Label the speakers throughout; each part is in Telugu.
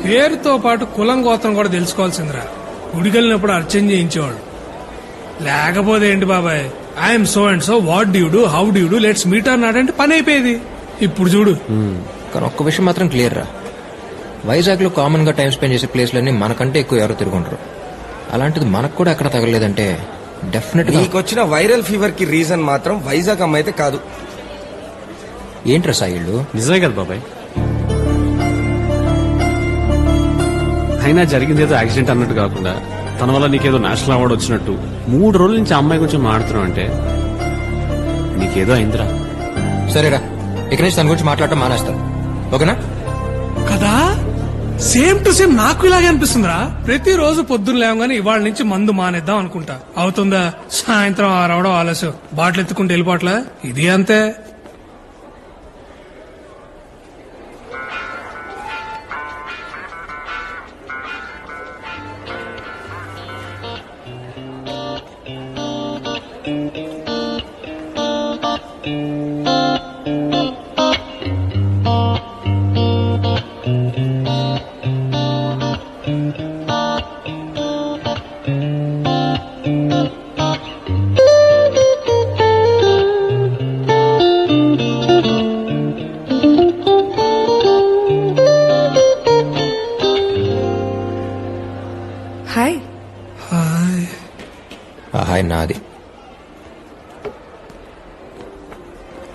Speaker 1: పేరుతో పాటు కులం గోత్రం కూడా తెలుసుకోవాల్సిందిరా. గుడికెళ్ళినప్పుడు అర్చన చేయించేవాడు. లేకపోతే ఏంటి బాబాయ్, I'm so and so, what due do, how due do, let's meet or not అంటే పని అయిపోయేది. ఇప్పుడు చూడు.
Speaker 2: కానీ ఒక్క విషయం మాత్రం క్లియర్ రా, వైజాగ్ లో కామన్ గా టైం స్పెండ్ చేసే ప్లేస్లన్నీ మనకంటే ఎక్కువ ఎవరు తిరుగుంటారు. అలాంటిది మనకు కూడా ఎక్కడ తగలేదంటే డెఫినెట్ గా
Speaker 3: నీకొచ్చిన వైరల్ ఫీవర్ కి రీజన్ మాత్రం వైజాగ్ అమ్మాయి అయితే కాదు.
Speaker 2: ఏంట్రా సాయిళ్ళు?
Speaker 4: నిజమే కదా బాబాయ్. అయినా జరిగింది ఏదో యాక్సిడెంట్ అన్నట్టు కాకుండా తన వల్ల నీకేదో నేషనల్ అవార్డు వచ్చినట్టు 3 రోజుల నుంచి అమ్మాయి గురించి మాట్లాడుతున్నావు అంటే నీకేదో అయిందిరా.
Speaker 2: సరేరా, ఇక నుంచి తన గురించి మాట్లాడటం మానేస్తాను, ఓకేనా?
Speaker 1: కదా, సేమ్ టు సేమ్ నాకు ఇలాగే అనిపిస్తుందిరా. ప్రతిరోజు పొద్దున్న లేవగానే ఇవాళ నుంచి మందు మానేద్దాం అనుకుంటా. అవుతుందా? సాయంత్రం రావడం ఆలస్యం, బాటిల్ ఎత్తుకుంటూ వెళ్ళిపోవట్లా. ఇది అంతే.
Speaker 5: హాయ్.
Speaker 1: హాయ్.
Speaker 2: హాయ్ నాది.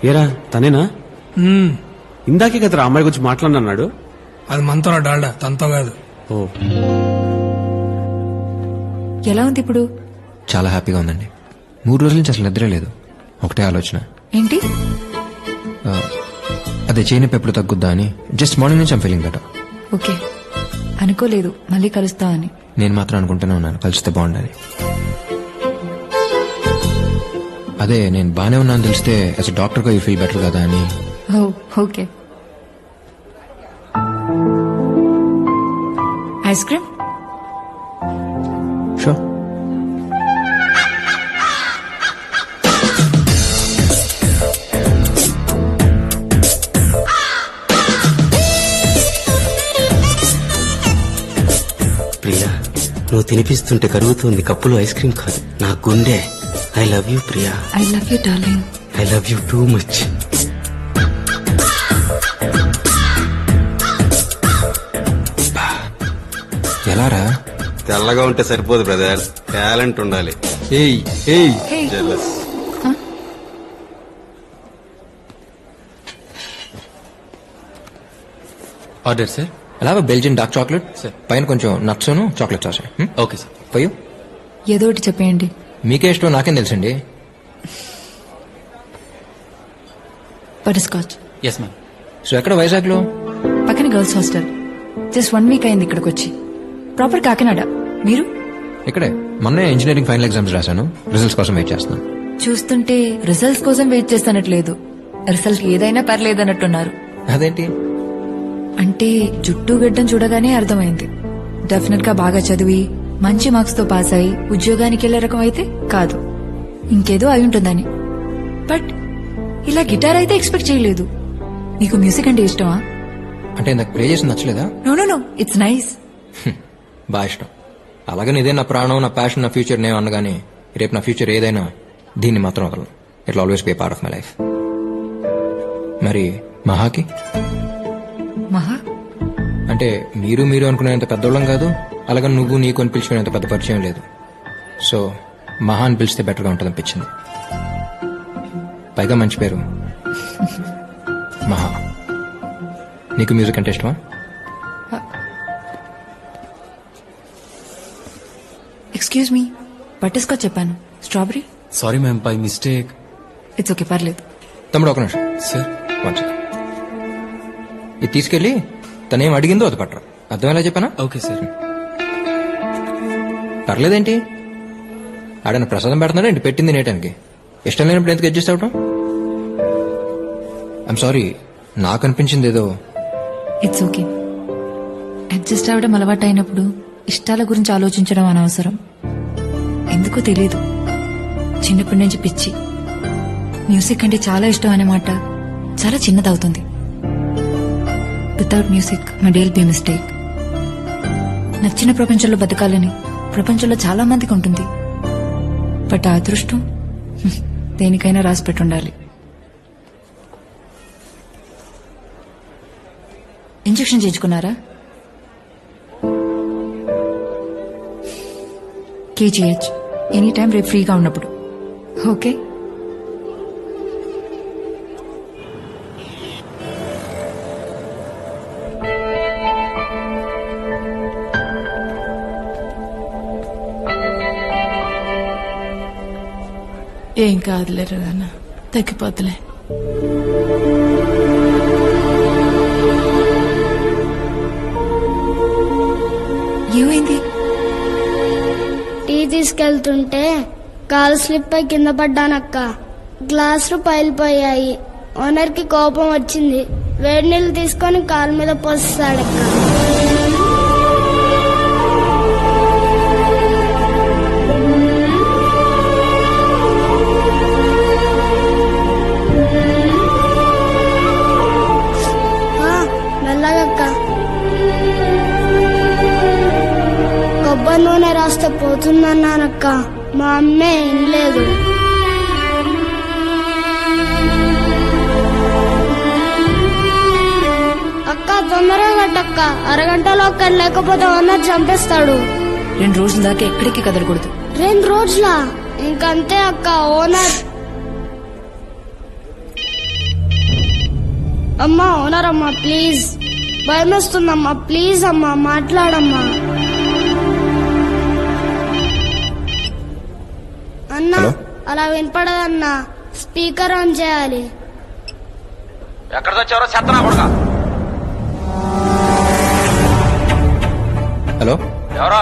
Speaker 4: ఏరా తనేనా? ఇందాకే కదరా అమ్మాయి గురించి మాట్లాడినాడు.
Speaker 1: అది మనతో డాల్డా, తనతో కాదు.
Speaker 4: ఓ,
Speaker 5: ఎలా ఉంది ఇప్పుడు?
Speaker 2: చాలా హ్యాపీగా ఉందండి. 3 రోజుల నుంచి అసలు నిద్ర లేదు. ఒకటే ఆలోచన,
Speaker 5: ఏంటి?
Speaker 2: అదే చేయనొప్పి ఎప్పుడు తగ్గుద్దా అని. జస్ట్ మార్నింగ్ నుంచి ఐమ్ ఫీలింగ్ బెటర్.
Speaker 5: ఓకే, అనుకోలేదు మళ్ళీ కలుస్తా అని.
Speaker 2: నేను మాత్రం అనుకుంటూనే ఉన్నాను కలిస్తే బాగుండాలి. అదే నేను బానే ఉన్నాను తెలిస్తే యాజ్ అ డాక్టర్ గా యూ ఫీల్ బెటర్ కదా అని.
Speaker 5: Oh okay. Ice cream?
Speaker 2: Sure.
Speaker 6: Priya, నువ్వు తినిపిస్తుంటే కరుగుతుంది కప్పులో ఐస్ క్రీమ్ కాదు, నా గుండె. I love you Priya.
Speaker 5: I love you darling.
Speaker 6: I love you too much.
Speaker 2: ఎలారా?
Speaker 6: తెల్లగా ఉంటే సరిపోదు బ్రదర్, టాలెంట్ ఉండాలి.
Speaker 2: ఏయ్ ఏయ్
Speaker 5: Hey.
Speaker 6: జెలస్.
Speaker 7: Order sir.
Speaker 2: అలా బెల్జియన్ డార్క్ చాక్లెట్, పైన కొంచెం nuts chocolate sauce.
Speaker 7: Okay sir.
Speaker 2: పోయు
Speaker 5: ఏదో ఒకటి చెప్పేయండి.
Speaker 2: మీకే ఇష్టం నాకేం తెలుసండి.
Speaker 5: Butter scotch.
Speaker 7: Yes ma'am.
Speaker 2: So ఎక్కడ వైజాగ్ లో?
Speaker 5: పక్కన గర్ల్స్ హాస్టల్. జస్ట్ 1 వీక్ అయింది ఇక్కడికి వచ్చి. ప్రాపర్ కాకినాడ. మీరు?
Speaker 2: ఇక్కడే మొన్నే ఇంజనీరింగ్ ఫైనల్ ఎగ్జామ్స్ రాశాను, రిజల్ట్స్ కోసం వెయిట్ చేస్తున్నాను.
Speaker 5: చూస్తుంటే రిజల్ట్స్ కోసం వెయిట్ చేస్తానట్లేదు, రిజల్ట్ ఏదైనా పర్లేదన్నట్టున్నారు.
Speaker 2: అదేంటి?
Speaker 5: అంటే జుట్టు గడ్డం చూడగానే అర్థమైంది. డెఫినెట్ గా బాగా చదివి మంచి మార్క్స్ తో పాస్ అయి ఉద్యోగానికి వెళ్లే రకం అయితే కాదు, ఇంకేదో అయి ఉంటుందని. బట్ ఇలా గిటార్ అయితే ఎక్స్పెక్ట్ చేయలేదు. మీకు మ్యూజిక్ అంటే ఇష్టమా?
Speaker 2: అంటే నాకు ప్లే చేసి నచ్చలేదా?
Speaker 5: No no no, it's nice.
Speaker 2: బాగా ఇష్టం. అలాగని ఇదే నా ప్రాణం, నా ప్యాషన్, నా ఫ్యూచర్ నేను అనగానే రేపు నా ఫ్యూచర్ ఏదైనా దీన్ని మాత్రం వదలను. It always be part of my life. మరి మహాకి?
Speaker 5: మహా
Speaker 2: అంటే మీరు మీరు అనుకునేంత పెద్దోళ్ళం కాదు, అలాగని నువ్వు నీకు అని పిలుచుకునేంత పెద్ద పరిచయం లేదు. సో మహా అని పిలిస్తే బెటర్గా ఉంటుంది అనిపించింది. పైగా మంచి పేరు మహా. నీకు మ్యూజిక్ అంటే ఇష్టమా?
Speaker 5: ఎక్స్క్యూజ్ మీ, బటర్ స్కాచ్ చెప్పాను, strawberry.
Speaker 7: Sorry ma'am, by mistake.
Speaker 5: It's okay, పర్లేదు.
Speaker 2: తమ్ముడు ఒక నిమిషం
Speaker 7: సార్.
Speaker 2: One second. ఇది తీసుకెళ్లి తనేం అడిగిందో అది పట్టరా. అర్థమేలా చెప్పానా?
Speaker 7: Okay sir.
Speaker 2: పర్లేదేంటి, ఆడన ప్రసాదం పెడుతున్నాడు ఏంటి పెట్టింది నేటానికి. ఇష్టం లేనప్పుడు ఎందుకు అడ్జస్ట్ అవటం? ఐఎమ్ సారీ, నాకు అనిపించింది ఏదో.
Speaker 5: It's okay. అడ్జస్ట్ అవ్వడం అలవాటు అయినప్పుడు ఇష్టాల గురించి ఆలోచించడం అనవసరం. ఎందుకో తెలీదు, చిన్నప్పటి నుంచి పిచ్చి. మ్యూజిక్ అంటే చాలా ఇష్టం అనే మాట చాలా చిన్నదవుతుంది. Without music my day will be mistake. నచ్చిన ప్రపంచంలో బతకాలని ప్రపంచంలో చాలా మందికి ఉంటుంది. బట్ ఆ అదృష్టం దేనికైనా రాసి పెట్టుండాలి. ఇంజెక్షన్ చేయించుకున్నారా? కేజీహెచ్ ఎనీ టైం రేపు ఫ్రీగా ఉన్నప్పుడు. ఓకే.
Speaker 8: ఏం కాదులేరు నాన్న, తగ్గిపోతులే.
Speaker 5: ఏమైంది?
Speaker 9: టీ తీసుకెళ్తుంటే కాలు స్లిప్ అయి కింద పడ్డానక్క. గ్లాసులు పైలిపోయాయి. ఓనర్ కి కోపం వచ్చింది. వేడి నీళ్ళు తీసుకొని కాలు మీద పోస్తాడక్క. మెల్లగక్క. కొబ్బరి నూనె రాస్తే పోతుందన్నానక్క. మా అమ్మే వినలేదు. అక్క తొందరగా కట్టక్క, అరగంటలో అక్కడ లేకపోతే ఓనర్ చంపేస్తాడు.
Speaker 5: 2 రోజుల దాకా ఎక్కడికి కదలకూడదు.
Speaker 9: 2 రోజులా? ఇంకంతే అక్క. ఓనర్ అమ్మా, ఓనర్ అమ్మా ప్లీజ్, భయమేస్తుందమ్మా ప్లీజ్ అమ్మా మాట్లాడమ్మా. అన్నా అలా వినపడదన్నా, స్పీకర్ ఆన్ చేయాలి.
Speaker 3: ఎక్కడ తెచ్చారో చెత్తనా కొడుక.
Speaker 2: హలో,
Speaker 3: ఎవరా?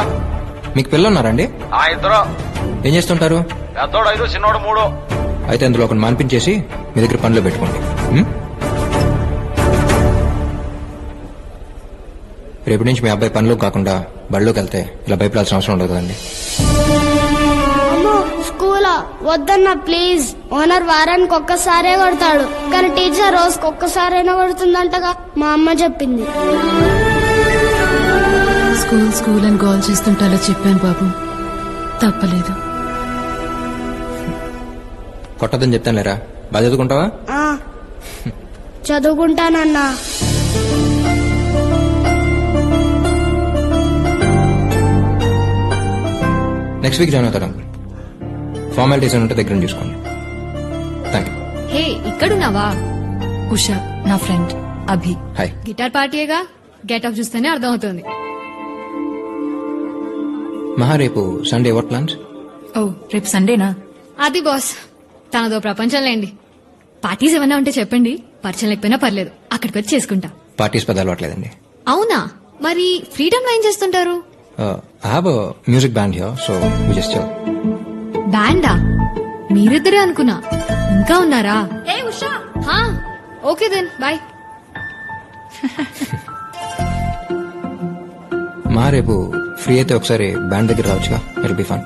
Speaker 2: మీకు పిల్లలు ఉన్నారండి?
Speaker 3: ఆ ఇద్దరు.
Speaker 2: ఏం చేస్తుంటారు?
Speaker 3: పెద్దోడు 5, చిన్నోడు 3.
Speaker 2: అయితే అందులో ఒకటి మాన్పించేసి మీ దగ్గర పనిలో పెట్టుకోండి. రేపటి నుంచి మీ అబ్బాయి పనిలో కాకుండా బడిలోకి వెళ్తే ఇలా భయపడాల్సిన అవసరం ఉండదు కదండి.
Speaker 9: అమ్మో స్కూలా? వద్దన్నా ప్లీజ్. ఓనర్ వారానికి ఒక్కసారే కొడతాడు, కానీ టీచర్ రోజుకి ఒక్కసారైనా కొడుతుందంటగా మా అమ్మ చెప్పింది.
Speaker 8: స్కూల్ అని గోల్ చేస్తుంటే అలా చెప్పాను బాబు, తప్పలేదు.
Speaker 2: కొట్టదని చెప్తాను లేరా, బాగా చదువుకుంటావా?
Speaker 9: ఆ, చదువుకుంటానన్నా.
Speaker 2: నెక్స్ట్ వీక్ జాయిన్ అవుతాడు. ఫార్మాలిటీస్ ఉంటే దగ్గర చూసుకోండి. Thank you.
Speaker 10: హే, ఇక్కడున్నావా?
Speaker 5: ఉషా నా ఫ్రెండ్ అభి.
Speaker 2: హాయ్.
Speaker 10: గిటార్ పార్టీయేగా, గెట్ ఆఫ్ చూస్తేనే అర్థమవుతుంది.
Speaker 2: మహా, రేపు సండే వాట్ ప్లాన్స్?
Speaker 5: ఓ రేపు సండేనా?
Speaker 10: అది బాస్, తనదో ప్రపంచం లేండి. పార్టీస్ ఏమన్నా ఉంటే చెప్పండి, పరిచయం లేకపోయినా పర్లేదు, అక్కడికి వచ్చి చేసుకుంటా.
Speaker 2: పార్టీస్ పెద్ద అలవాట్లేదండి.
Speaker 10: అవునా? మరి ఫ్రీడమ్ లో ఏం చేస్తుంటారు?
Speaker 2: I have a music band here, so we just chill.
Speaker 10: బ్యాండా? మీరిద్దరే అనుకున్నా, ఇంకా ఉన్నారా? హా, ఓకే దెన్ బాయ్.
Speaker 2: మా రేపు ఫ్రీ అయితే ఒకసారి బ్యాండ్ దగ్గర రావచ్చుగా, it be fun.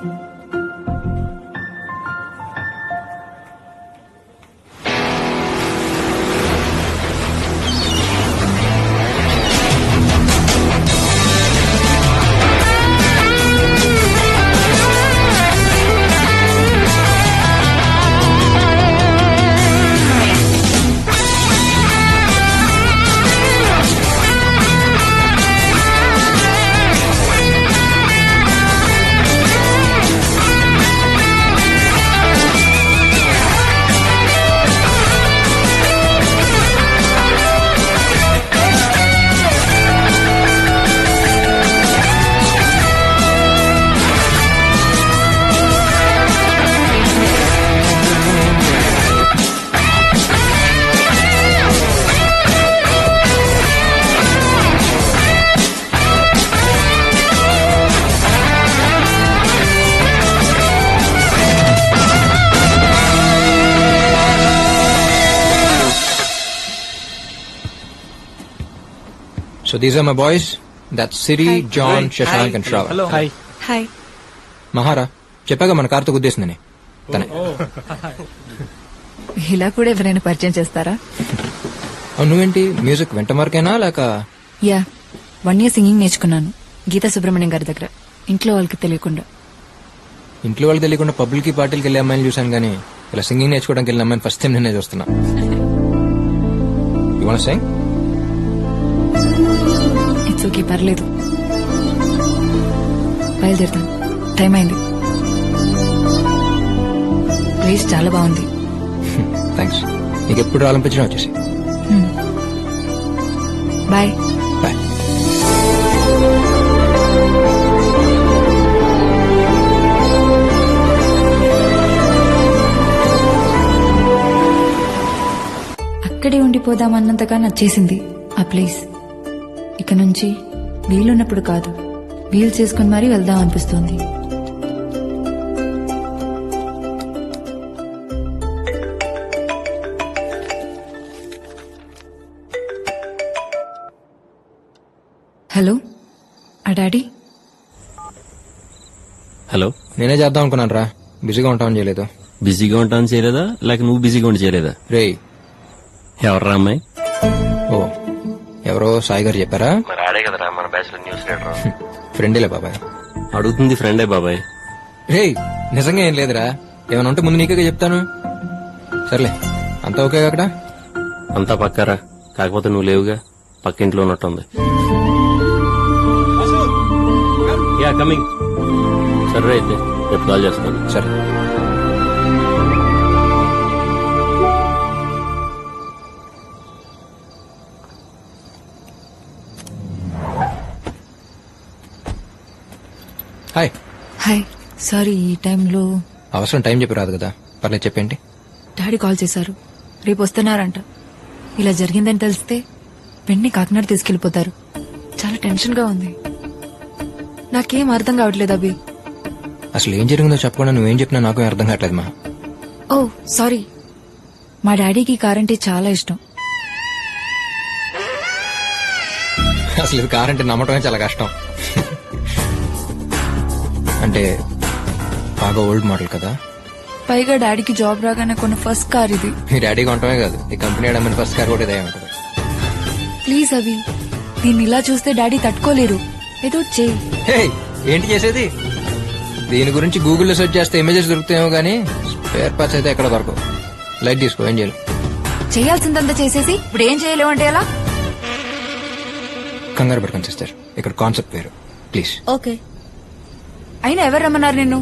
Speaker 2: So these are my boys. That's Siri, John, Shashank and Shravan.
Speaker 7: Hello. Hi.
Speaker 5: Hi.
Speaker 2: మహారా, చెప్పాగా మన కార్తో గుద్దేసిందని. తనే.
Speaker 5: ఇలా కూడా ఎవరైనా పరిచయం చేస్తారా?
Speaker 2: నువ్వేంటి మ్యూజిక్ వెంట మార్కేనా లేక?
Speaker 5: యా, 1 year సింగింగ్ నేర్చుకున్నాను. గీతా సుబ్రహ్మణ్యం గారి దగ్గర, ఇంట్లో వాళ్ళకి తెలియకుండా.
Speaker 2: ఇంట్లో వాళ్ళకి తెలియకుండా పబ్లిక్ పార్టీలకి వెళ్ళే అమ్మాయిని చూశాను కానీ ఇలా సింగింగ్ నేర్చుకోవడానికి వెళ్ళిన అమ్మాయిని ఫస్ట్ టైం నేనే చూస్తున్నా. You wanna sing?
Speaker 5: It's okay, పర్లేదు. బయలుదేరుతాను, టైం అయింది. ప్లేస్ చాలా బాగుంది.
Speaker 2: థ్యాంక్స్. నీకు ఎప్పుడు రావాలనిపించినా వచ్చేసి.
Speaker 5: బాయ్.
Speaker 2: బాయ్.
Speaker 5: అక్కడే ఉండిపోదామన్నంతగా నచ్చేసింది ఆ ప్లేస్. ఇక నుంచి వీలున్నప్పుడు కాదు, వీలు చేసుకుని మరీ వెళ్దాం అనిపిస్తోంది. హలో, ఆ డాడీ?
Speaker 4: హలో,
Speaker 2: నేనే చేద్దాం అనుకున్నాను రా, బిజీగా ఉంటామని చేయలేదు.
Speaker 4: బిజీగా ఉంటాను చేయలేదా, లేక నువ్వు బిజీగా ఉండి చేయలేదా?
Speaker 2: రేయ్,
Speaker 4: ఎవర్రా అమ్మాయి?
Speaker 2: ఓ ఎవరో సాయి గారు చెప్పారా?
Speaker 4: మరి ఆడే కదరా మన బ్యాచ్ లో న్యూస్ లీడర్.
Speaker 2: ఫ్రెండేలే బాబాయ్.
Speaker 4: అడుగుతుంది ఫ్రెండే బాబాయ్.
Speaker 2: రేయ్, నిజంగా ఏం లేదురా, ఏమైనా ఉంటే ముందు నీకే చెప్తాను. సర్లే, అంతా ఓకే అక్కడ?
Speaker 4: అంతా పక్కారా, కాకపోతే నువ్వు లేవుగా, పక్కింట్లో ఉన్నట్టుంది. Yeah coming. సరే అయితే రేపు కాల్ చేస్తాను.
Speaker 2: సరే. హాయ్.
Speaker 5: హాయ్. సారీ, ఈ టైంలో
Speaker 2: అవసరం టైం చెప్పి రాదు కదా, పర్లేదు చెప్పేంటి.
Speaker 5: డాడీ కాల్ చేశారు, రేపు వస్తున్నారంట. ఇలా జరిగిందని తెలిస్తే వెంటనే కాకినాడ తీసుకెళ్లిపోతారు. చాలా టెన్షన్ గా ఉంది. నాకేం అర్థం కావట్లేదు అభి.
Speaker 2: అసలు ఏం జరిగిందో చెప్పకుండా నువ్వేం చెప్పినా నాకు అర్థం కావట్లేదు మా.
Speaker 5: ఓ సారీ, మా డాడీకి కార్ అంటే చాలా ఇష్టం.
Speaker 2: అసలు ఇది కార్ అంటే నమ్మటమే చాలా కష్టం. అంటే బాగా ఓల్డ్ మోడల్ కదా.
Speaker 5: పైగా డాడీకి జాబ్ రాగానే కొన్న ఫస్ట్ కార్ ఇది.
Speaker 2: మీ డాడీ కొనటమే కాదు, ఈ కంపెనీ అడమని ఫస్ట్ కార్ కూడా ఇదే ఉంటుంది.
Speaker 5: ప్లీజ్ అభి, దీన్ని ఇలా చూస్తే డాడీ తట్టుకోలేరు. ఏదో చేయి.
Speaker 2: హే, ఏంటి చేసేది? దీని గురించి గూగుల్లో సెర్చ్ చేస్తే ఇమేజెస్ దొరుకుతాయేమో గానీ స్పేర్ పార్ట్స్ అయితే ఎక్కడ దొరకవు. లైట్ తీసుకో, ఏం చేయాలి?
Speaker 5: చేయాల్సిందంతా చేసేసి ఇప్పుడు ఏం చేయలేవు అంటే ఎలా?
Speaker 2: కంగారు పడుకొని సిస్టర్, ఇక్కడ కాన్సెప్ట్ వేరు, ప్లీజ్.
Speaker 5: ఓకే. అయినా ఎవరు రమ్మన్నారు నిన్ను?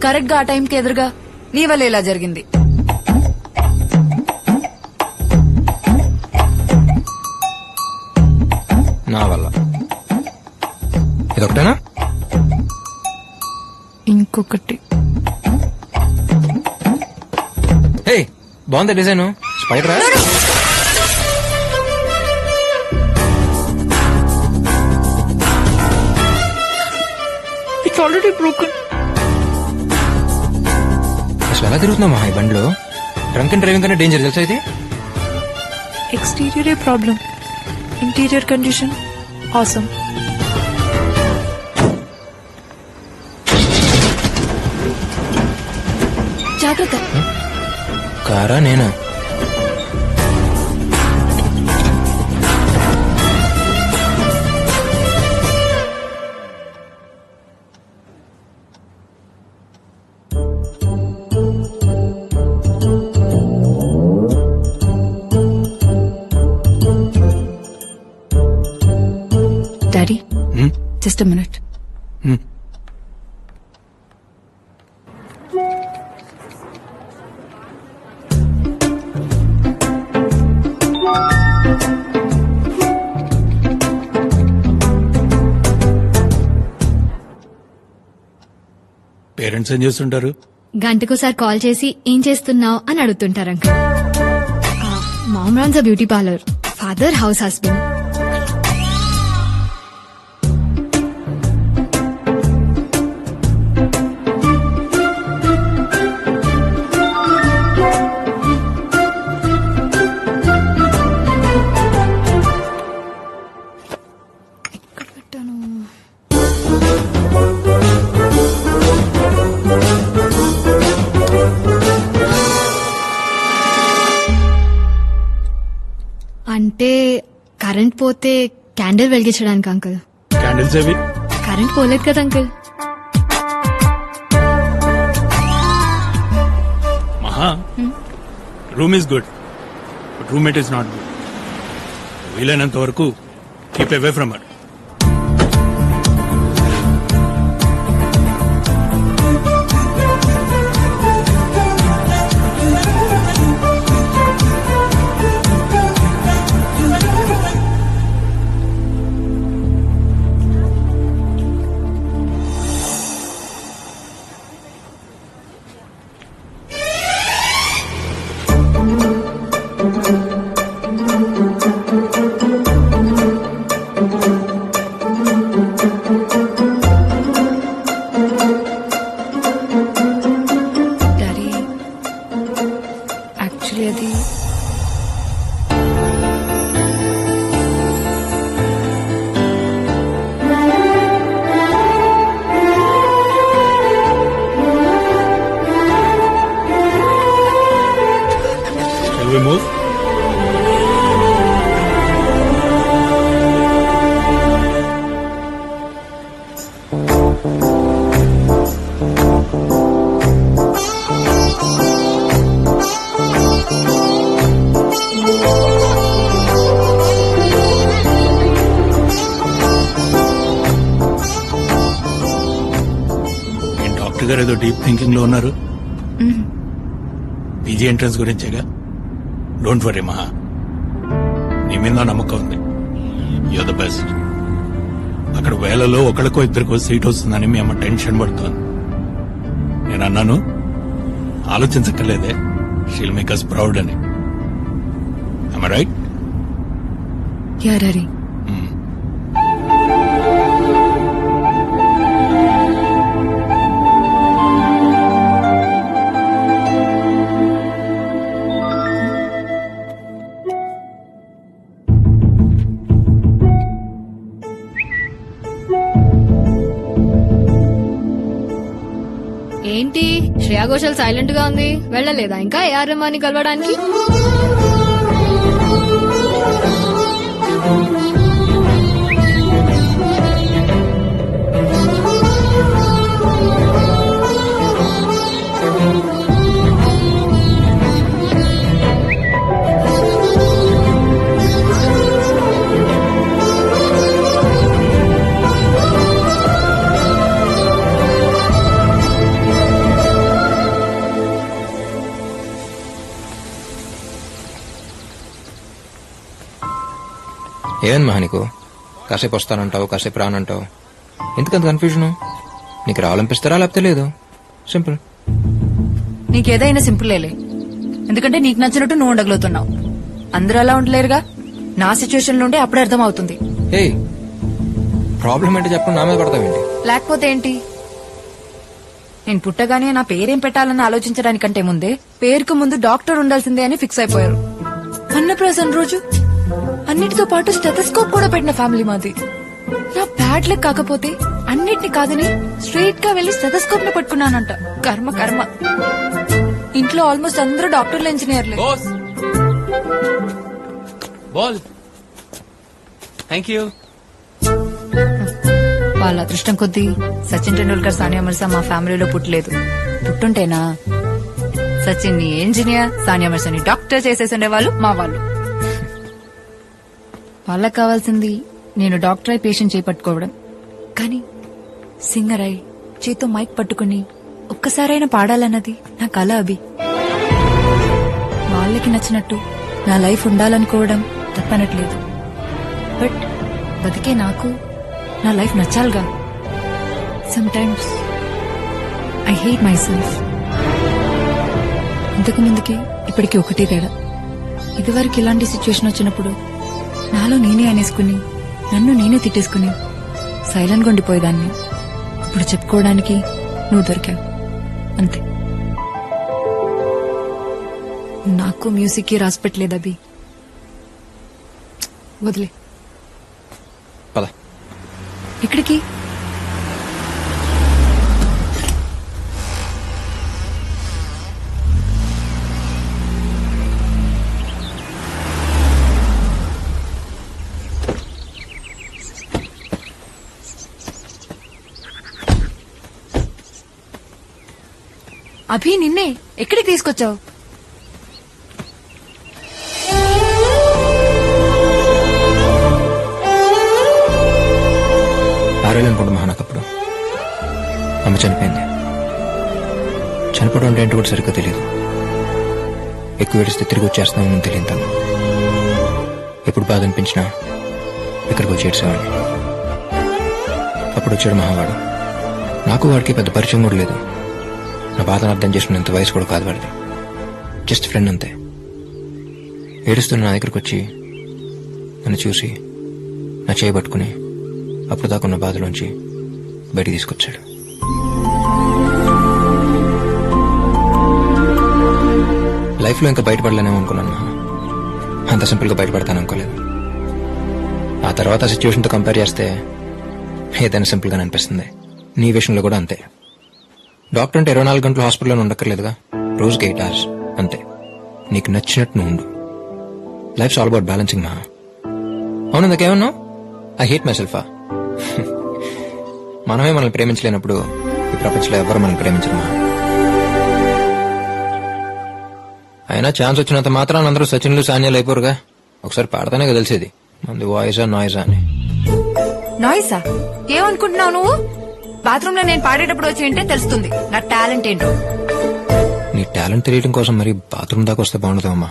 Speaker 5: కరెక్ట్ గా ఆ టైంకి ఎదురుగా నీ వల్ల ఇలా జరిగింది.
Speaker 2: నా వల్ల. ఇదొకటేనా?
Speaker 5: ఇంకొకటి.
Speaker 2: హే, బాగుంది డిజైన్. స్పైడరా?
Speaker 5: It's already broken.
Speaker 2: అసలు ఎలా తిరుగుతున్నామా ఈ బండిలో? డ్రంక్ అండ్ డ్రైవింగ్ కన్నా డేంజర్ తెలుసా ఇది?
Speaker 5: ఎక్స్టీరియరే ప్రాబ్లం, ఇంటీరియర్ కండిషన్ ఆసమ్. జాగ్రత్త.
Speaker 2: కారా నేనా?
Speaker 5: Daddy, just a minute.
Speaker 11: Parents ఏం చేస్తుంటారు?
Speaker 10: గంటకోసారి కాల్ చేసి ఏం చేస్తున్నావు అని అడుగుతుంటారు uncle. Mom runs a beauty parlour, father house husband. ఎక్కడ పెట్టాను? అంటే కరెంట్ పోతే క్యాండిల్ వెలిగించడానికి అంకుల్.
Speaker 11: క్యాండిల్స్ అవి
Speaker 10: కరెంట్ పోలేదు కదా uncle.
Speaker 11: Maha room is good but roommate is not good. వీలైనంత వరకు keep away from her.
Speaker 5: Daddy actually అది
Speaker 11: Shall we move? ఈ డాక్టర్ గారు ఏదో డీప్ థింకింగ్ లో ఉన్నారు. పీజీ ఎంట్రన్స్ గురించేగా. డోంట్ వరీ మహా, నీ మీద నా నమ్మకం ఉంది. You're the best. అక్కడ వేలలో ఒకరికో ఇద్దరికో సీట్ వస్తుందని మీ అమ్మ టెన్షన్ పడుతోంది. నేను అన్నాను ఆలోచించక్కర్లేదే, షీల్ మేక్ us ప్రౌడ్ అని. am I right?
Speaker 5: Yeah daddy.
Speaker 10: ఏంటి శ్రేయా ఘోషల్ సైలెంట్ గా ఉంది, వెళ్ళలేదా ఇంకా ఏఆర్ రెహమాన్ని కలవడానికి?
Speaker 2: ఏమని మహా నీకు? కాసేపు వస్తానంటావు, కాసేపు రానంటావు. ఎందుకంత కన్ఫ్యూజన్? నీకు రావాలనిపిస్తారా లేకపోతే లేదు? సింపుల్.
Speaker 5: నీకేదైనా సింపుల్ లేలే, ఎందుకంటే నీకు నచ్చినట్టు నువ్వు ఉండగలుగుతున్నావు. అందరూ అలా ఉండలేరుగా. నా సిచ్యువేషన్ నుండి అప్పుడే అర్థం అవుతుంది.
Speaker 2: ఏ ప్రాబ్లం ఏంటి చెప్పండి, నా మీద పడతావేంటి?
Speaker 5: లేకపోతే ఏంటి? నేను పుట్టగానే నా పేరేం పెట్టాలని ఆలోచించడానికంటే ముందే పేరుకు ముందు డాక్టర్ ఉండాల్సిందే అని ఫిక్స్ అయిపోయారు. అన్నప్రాసన రోజు అన్నిటితో పాటు స్టెథోస్కోప్ కూడా పెట్టిన ఫ్యామిలీ మాది. నా బ్యాడ్ లక్ కాకపోతే అన్నిటిని కాదని స్ట్రైట్ గా వెళ్లి స్టెథోస్కోప్ ని పట్టుకున్నానంట. కర్మ కర్మ. ఇంట్లో ఆల్మోస్ట్ అందరూ డాక్టర్లు, ఇంజనీర్లే.
Speaker 7: బాల్. Thank you.
Speaker 5: వాళ్ళ అదృష్టం కొద్దీ సచిన్ టెండూల్కర్, సానియా మిర్జా మా ఫ్యామిలీలో పుట్టలేదు. పుట్టుంటేనా సచిన్ ని ఇంజనీర్, సానియా మిర్జాని డాక్టర్ చేసేసుండేవాళ్ళు మా వాళ్ళు. వాళ్ళకి కావాల్సింది నేను డాక్టర్ అయి పేషెంట్ చేపట్టుకోవడం, కానీ సింగర్ అయి చేతో మైక్ పట్టుకుని ఒక్కసారైనా పాడాలన్నది నా కల. అభి వాళ్ళకి నచ్చినట్టు నా లైఫ్ ఉండాలనుకోవడం తప్పనట్లేదు. బట్ బతికే నాకు నా లైఫ్ నచ్చాలిగా. Sometimes I hate myself. ఇంతకు ముందుకి ఇప్పటికి ఒకటే తేడా. ఇదివరకు ఇలాంటి సిచ్యువేషన్ వచ్చినప్పుడు నాలో నేనే అనేసుకుని నన్ను నేనే తిట్టేసుకుని సైలెంట్ గా ఉండిపోయేదాన్ని. ఇప్పుడు చెప్పుకోవడానికి నువ్వు దొరికావు అంతే. నాకు మ్యూజిక్ కి రాసి పెట్టలేదు అభి. వదిలే.
Speaker 2: పద.
Speaker 5: ఎక్కడికి? అభి నిన్నే ఎక్కడికి తీసుకొచ్చావు?
Speaker 2: ఆరేళ్ళనుకుంటా మహా నాకప్పుడు అమ్మ చనిపోయింది. చనిపోవడం అంటే ఏంటో కూడా సరిగ్గా తెలియదు. ఎక్కువ ఏడిస్తే తిరిగి వచ్చేస్తామని తెలియదు తను. ఎప్పుడు బాధ అనిపించినా ఇక్కడికి వచ్చి ఏడ్చేవాడిని. అప్పుడు వచ్చాడు మహావాడు. నాకు వాడికి పెద్ద పరిచయం కూడా లేదు. నా బాధను అర్థం చేసుకునేంత వయసు కూడా కాదు వాడిది. జస్ట్ ఫ్రెండ్ అంతే. ఏడుస్తున్న నా దగ్గరకు వచ్చి నన్ను చూసి నా చేయి పట్టుకుని అప్పుడు దాకున్న బాధలోంచి బయటికి తీసుకొచ్చాడు. లైఫ్లో ఇంకా బయటపడలేనేమో అనుకున్నాను. అంత సింపుల్గా బయటపడతాను అనుకోలేదు. ఆ తర్వాత సిచ్యువేషన్తో కంపేర్ చేస్తే ఏదైనా సింపుల్గానే అనిపిస్తుంది. నీ విషయంలో కూడా అంతే. డాక్టర్ అంటే 24 గంటలు హాస్పిటల్లో ఉండక్కర్లేదుగా. రోజుకి 8 hours అంతే. నీకు నచ్చినట్టు నువ్వు ఉండు. Lifes all about balancing Maha. అవును, ఇందాకేమన్నావు? ఐ హేట్ మై సెల్ఫా. మనమే మనల్ని ప్రేమించలేనప్పుడు ఈ ప్రపంచంలో ఎవరు మనల్ని ప్రేమించరు మహా. అయినా ఛాన్స్ వచ్చినంత మాత్రాన అందరూ సచిన్లు సాన్యాలు అయిపోరుగా. ఒకసారి పాడతానే కదా తెలిసేది మంది వాయిసా నాయిసా అని.
Speaker 5: నాయిసా? ఏమనుకుంటున్నావు నువ్వు? బాత్రూమ్ లో నేను పాడేటప్పుడు వచ్చి వింటే తెలుస్తుంది నా టాలెంట్ ఏంటో.
Speaker 2: నీ టాలెంట్ తెలియడం కోసం మరి బాత్రూమ్ దాకా వస్తే బాగుండదు అమ్మా.